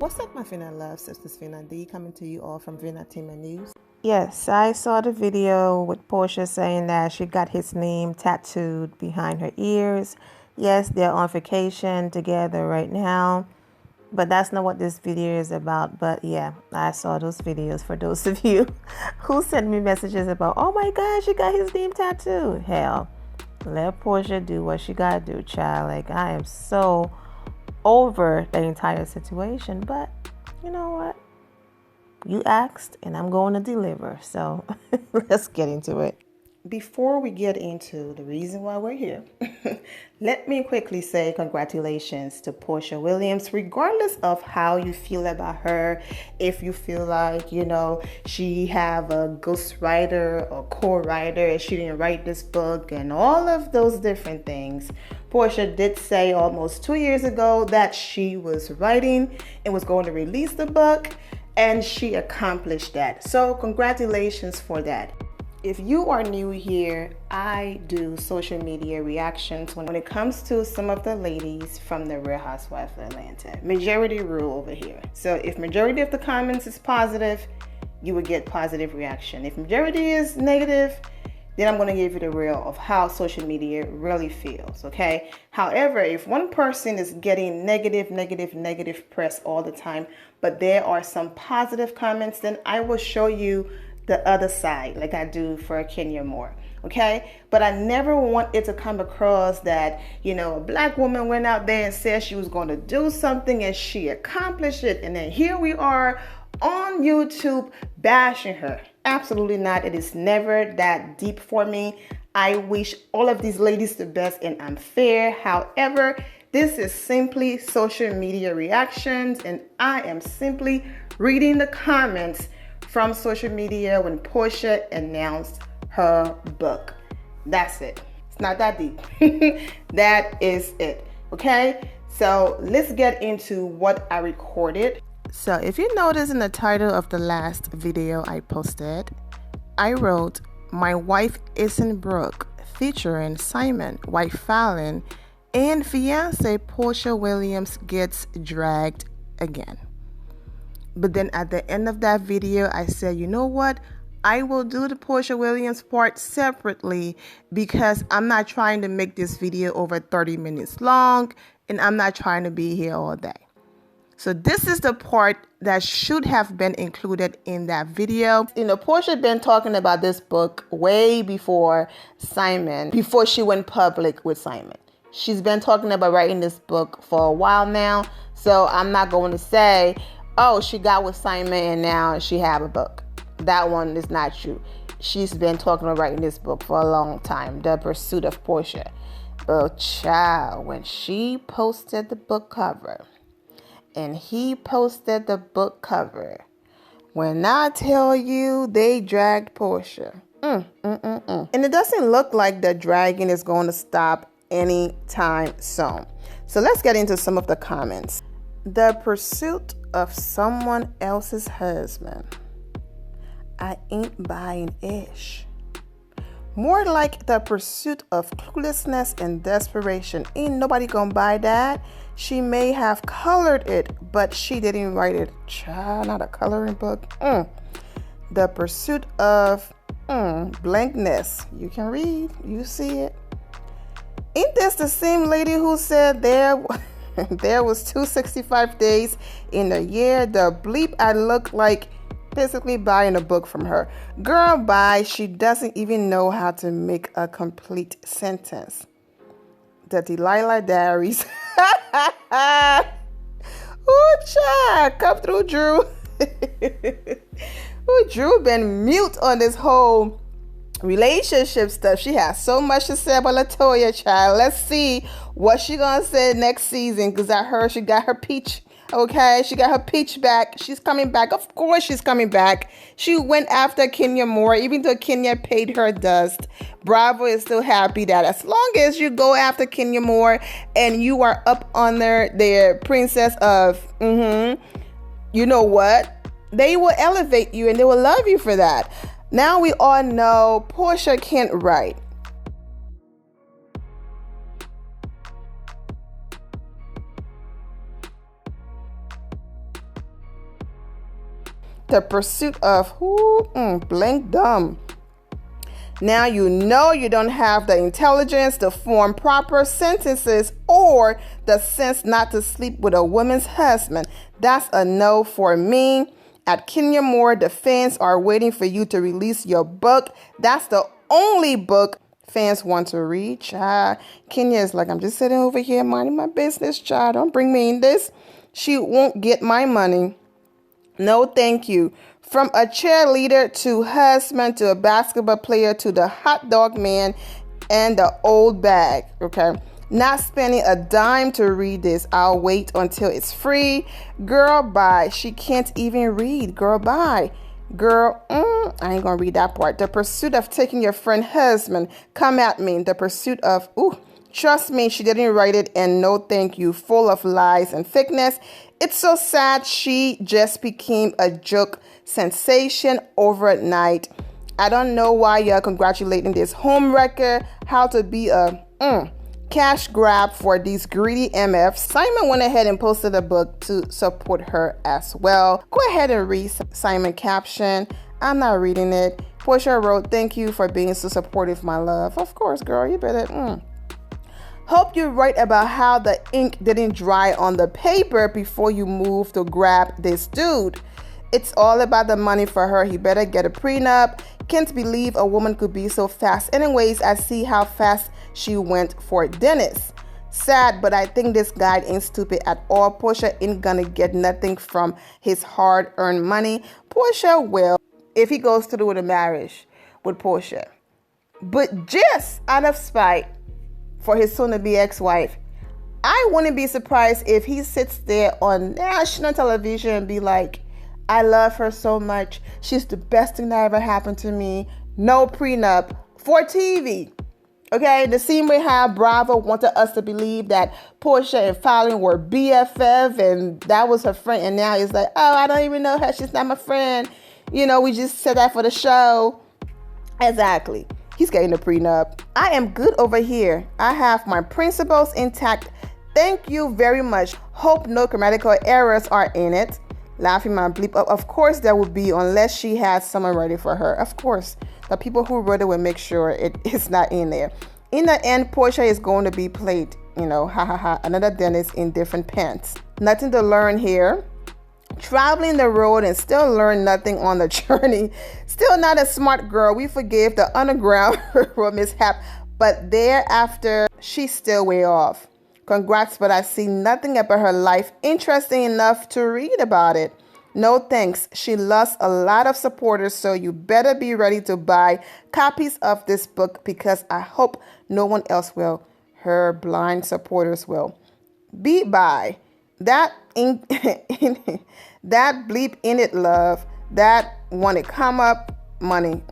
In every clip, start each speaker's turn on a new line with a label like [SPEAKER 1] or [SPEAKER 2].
[SPEAKER 1] What's up, my Finna love? Sisters Finna D coming to you all from Finna Team News.
[SPEAKER 2] Yes, I saw the video with Porsha saying that she got his name tattooed behind her ears. Yes, they're on vacation together right now, but that's not what this video is about. But yeah, I saw those videos for those of you who sent me messages about, oh my gosh, she got his name tattooed. Hell, let Porsha do what she gotta do, child. Like, I am so over the entire situation, but you know what? You asked and I'm going to deliver. So let's get into it.
[SPEAKER 1] Before we get into the reason why we're here, let me quickly say congratulations to Porsha Williams, regardless of how you feel about her. If you feel like, she have a ghostwriter or co-writer and she didn't write this book and all of those different things. Porsha did say almost 2 years ago that she was writing and was going to release the book, and she accomplished that. So congratulations for that. If you are new here, I do social media reactions when it comes to some of the ladies from the Real Housewives of Atlanta. Majority rule over here. So if majority of the comments is positive, you would get positive reaction. If majority is negative, then I'm going to give you the real of how social media really feels, okay? However, if one person is getting negative press all the time, but there are some positive comments, then I will show you the other side, like I do for Kenya Moore, okay? But I never want it to come across that, a black woman went out there and said she was going to do something and she accomplished it, and then here we are on YouTube bashing her. Absolutely not. It is never that deep for me. I wish all of these ladies the best and I'm fair. However, this is simply social media reactions, and I am simply reading the comments from social media when Porsha announced her book. That's it. It's not that deep. That is it. Okay? So let's get into what I recorded.
[SPEAKER 2] So if you notice in the title of the last video I posted, I wrote, "My wife isn't broke," featuring Simon, wife Falynn, and fiance Porsha Williams gets dragged again. But then at the end of that video, I said, you know what? I will do the Porsha Williams part separately because I'm not trying to make this video over 30 minutes long and I'm not trying to be here all day. So this is the part that should have been included in that video.
[SPEAKER 1] Porsha had been talking about this book way before Simon, before she went public with Simon. She's been talking about writing this book for a while now. So I'm not going to say, oh, she got with Simon and now she have a book. That one is not true. She's been talking about writing this book for a long time, The Pursuit of Porsha. But child, when she posted the book cover and he posted the book cover, when I tell you they dragged Porsha, and it doesn't look like the dragging is going to stop anytime soon. So let's get into some of the comments. The pursuit of someone else's husband. I ain't buying ish. More like the pursuit of cluelessness and desperation. Ain't nobody gonna buy that. She may have colored it, but she didn't write it. Child, not a coloring book. The pursuit of blankness. You can read, you see it. Ain't this the same lady who said there was 265 days in a year? The bleep, I look like basically buying a book from her. Girl, bye. She doesn't even know how to make a complete sentence. The Delilah Diaries. Ooh, child. Come through, Drew. Ooh, Drew been mute on this whole relationship stuff. She has so much to say about LaToya, child. Let's see what she gonna say next season, because I heard she got her peach. Okay, she got her peach back. She's coming back. Of course she's coming back. She went after Kenya Moore, even though Kenya paid her dust. Bravo is still happy that as long as you go after Kenya Moore and you are up on their princess of, you know what? They will elevate you and they will love you for that. Now we all know Porsha can't write. The pursuit of blank dumb. Now you know you don't have the intelligence to form proper sentences or the sense not to sleep with a woman's husband. That's a no for me. At Kenya Moore, the fans are waiting for you to release your book. That's the only book fans want to read. Child. Kenya is like, I'm just sitting over here minding my business, child. Don't bring me in this. She won't get my money. No, thank you. From a cheerleader to husband to a basketball player to the hot dog man and the old bag. Okay. Not spending a dime to read this. I'll wait until it's free. Girl, bye. She can't even read. Girl, bye. Girl, I ain't gonna read that part. The pursuit of taking your friend husband. Come at me. The pursuit of, trust me, she didn't write it, and no thank you. Full of lies and thickness. It's so sad she just became a joke sensation overnight. I don't know why you're congratulating this homewrecker. How to be a cash grab for these greedy MFs. Simon went ahead and posted a book to support her as well. Go ahead and read Simon's caption. I'm not reading it. Porsha wrote, thank you for being so supportive, my love. Of course, girl, you better. Hope you write about how the ink didn't dry on the paper before you move to grab this dude. It's all about the money for her. He better get a prenup. Can't believe a woman could be so fast. Anyways, I see how fast she went for Dennis. Sad, but I think this guy ain't stupid at all. Porsha ain't gonna get nothing from his hard-earned money. Porsha will if he goes through with a marriage with Porsha. But just out of spite for his soon-to-be ex-wife, I wouldn't be surprised if he sits there on national television and be like, I love her so much. She's the best thing that ever happened to me. No prenup for TV. Okay, the same way how Bravo wanted us to believe that Porsha and Falynn were BFF and that was her friend. And now it's like, oh, I don't even know her. She's not my friend. You know, we just said that for the show. Exactly. He's getting a prenup. I am good over here. I have my principles intact. Thank you very much. Hope no grammatical errors are in it. Laughing my bleep up. Of course there would be, unless she has someone ready for her. Of course. The people who wrote it will make sure it is not in there. In the end, Porsha is going to be played, another Dennis in different pants. Nothing to learn here. Traveling the road and still learn nothing on the journey. Still not a smart girl. We forgive the underground road mishap, but thereafter, she's still way off. Congrats, but I see nothing about her life interesting enough to read about it. No thanks. She lost a lot of supporters, so you better be ready to buy copies of this book because I hope no one else will. Her blind supporters will. Be by. That that bleep in it, love. That want to come up money.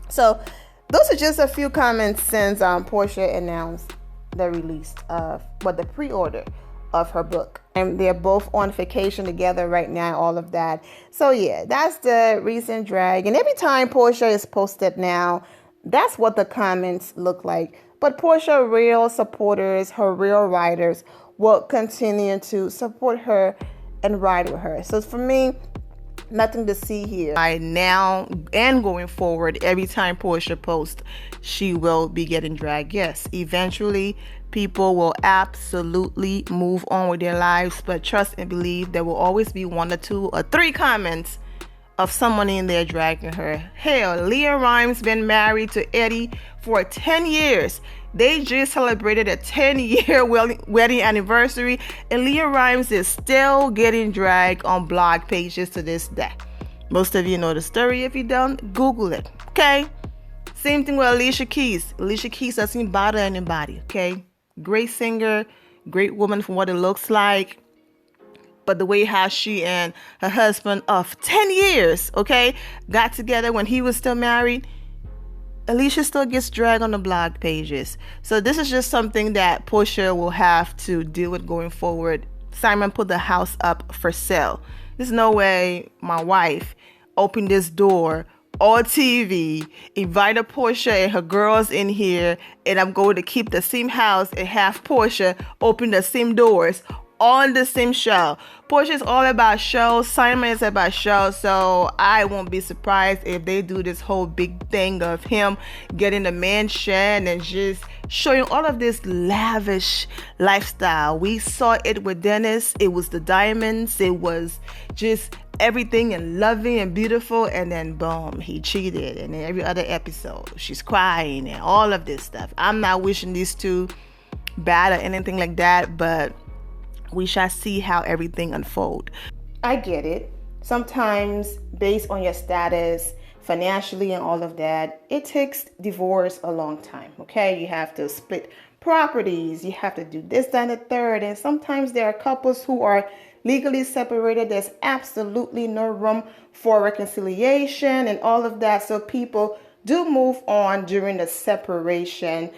[SPEAKER 1] So those are just a few comments since Porsha announced the release of the pre-order of her book, and they're both on vacation together right now, all of that. So yeah, that's the recent drag, and every time Porsha is posted now, that's what the comments look like. But Porsha real supporters, her real riders, will continue to support her and ride with her. So for me, nothing to see here. Now and going forward, every time Porsha posts, she will be getting dragged. Yes, eventually people will absolutely move on with their lives, but trust and believe there will always be 1 or 2 or 3 comments of someone in there dragging her. Hell, Leah Rhymes been married to Eddie for 10 years. They just celebrated a 10-year wedding anniversary, and Leah Rhymes is still getting dragged on blog pages to this day. Most of you know the story. If you don't, Google it, okay? Same thing with Alicia Keys. Alicia Keys doesn't bother anybody, okay? Great singer, great woman from what it looks like. But the way how she and her husband of 10 years, okay, got together when he was still married, Alicia still gets dragged on the blog pages. So this is just something that Porsha will have to deal with going forward. Simon put the house up for sale. There's no way my wife opened this door on TV, invited Porsha and her girls in here, and I'm going to keep the same house and have Porsha open the same doors
[SPEAKER 2] on the same show. Porsha is all about show. Simon is about show. So I won't be surprised if they do this whole big thing of him getting a mansion and just showing all of this lavish lifestyle. We saw it with Dennis. It was the diamonds. It was just everything and loving and beautiful, and then boom, he cheated. And then every other episode she's crying and all of this stuff. I'm not wishing these two bad or anything like that, but we shall see how everything unfold.
[SPEAKER 1] I get it. Sometimes based on your status financially and all of that, it takes divorce a long time. Okay, you have to split properties, you have to do this, that, and the third. And sometimes there are couples who are legally separated. There's absolutely no room for reconciliation and all of that. So people do move on during the separation,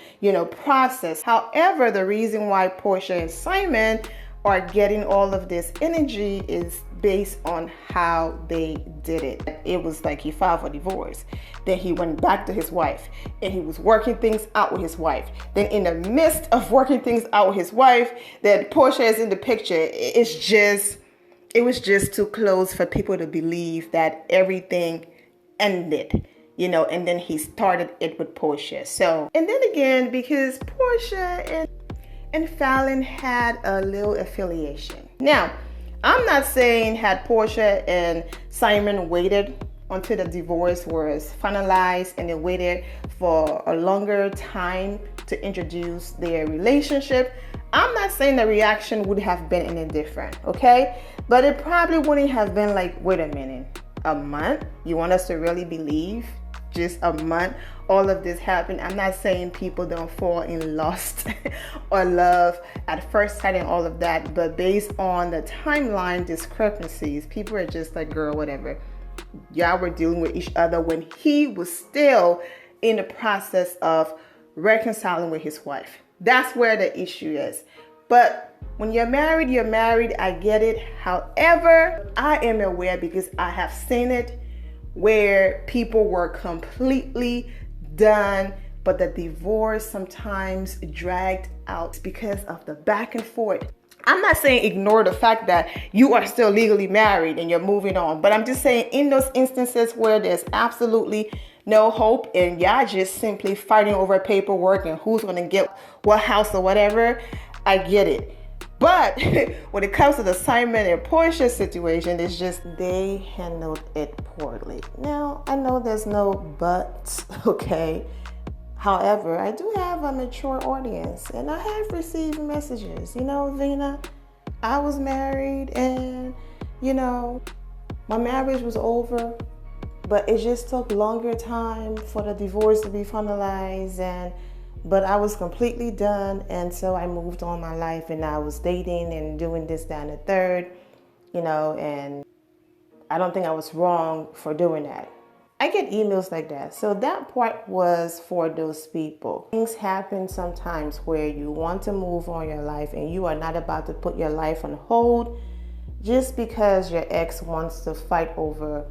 [SPEAKER 1] process. However, the reason why Porsha and Simon are getting all of this energy is based on how they did it. It was like he filed for divorce. Then he went back to his wife and he was working things out with his wife. Then in the midst of working things out with his wife, then Porsha is in the picture. It was just too close for people to believe that everything ended, and then he started it with Porsha. So, and then again, because Porsha and Falynn had a little affiliation. Now, I'm not saying had Porsha and Simon waited until the divorce was finalized and they waited for a longer time to introduce their relationship, I'm not saying the reaction would have been any different, okay? But it probably wouldn't have been like, wait a minute, a month? You want us to really believe just a month all of this happened? I'm not saying people don't fall in lust or love at first sight and all of that, but based on the timeline discrepancies, people are just like, girl, whatever. Y'all were dealing with each other when he was still in the process of reconciling with his wife. That's where the issue is. But when you're married, you're married. I get it. However, I am aware because I have seen it where people were completely done, but the divorce sometimes dragged out because of the back and forth. I'm not saying ignore the fact that you are still legally married and you're moving on, but I'm just saying in those instances where there's absolutely no hope and y'all just simply fighting over paperwork and who's going to get what house or whatever, I get it. But when it comes to the Simon and Porsha situation, it's just they handled it poorly. Now, I know there's no buts, okay? However, I do have a mature audience and I have received messages. Vina, I was married and, my marriage was over, but it just took longer time for the divorce to be finalized but I was completely done, and so I moved on my life, and I was dating and doing this, that, and the third, and I don't think I was wrong for doing that. I get emails like that. So that part was for those people. Things happen sometimes where you want to move on your life, and you are not about to put your life on hold just because your ex wants to fight over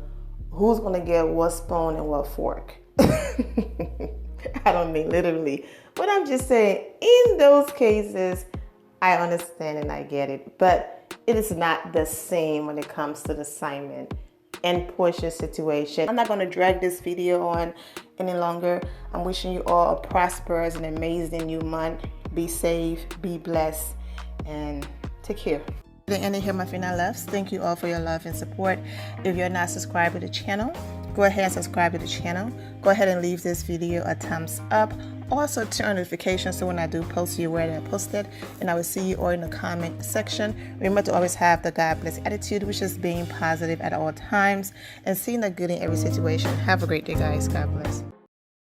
[SPEAKER 1] who's going to get what spoon and what fork. I don't mean literally, but I'm just saying in those cases, I understand and I get it, but it is not the same when it comes to the Simon and Porsha situation. I'm not going to drag this video on any longer. I'm wishing you all a prosperous and amazing new month. Be safe, be blessed, and take care. The end here, my Fina loves. Thank you all for your love and support. If you're not subscribed to the channel, go ahead and subscribe to the channel. Go ahead and leave this video a thumbs up. Also turn on notifications so when I do post, you're aware that I posted. And I will see you all in the comment section. Remember to always have the God bless attitude, which is being positive at all times and seeing the good in every situation. Have a great day, guys. God bless.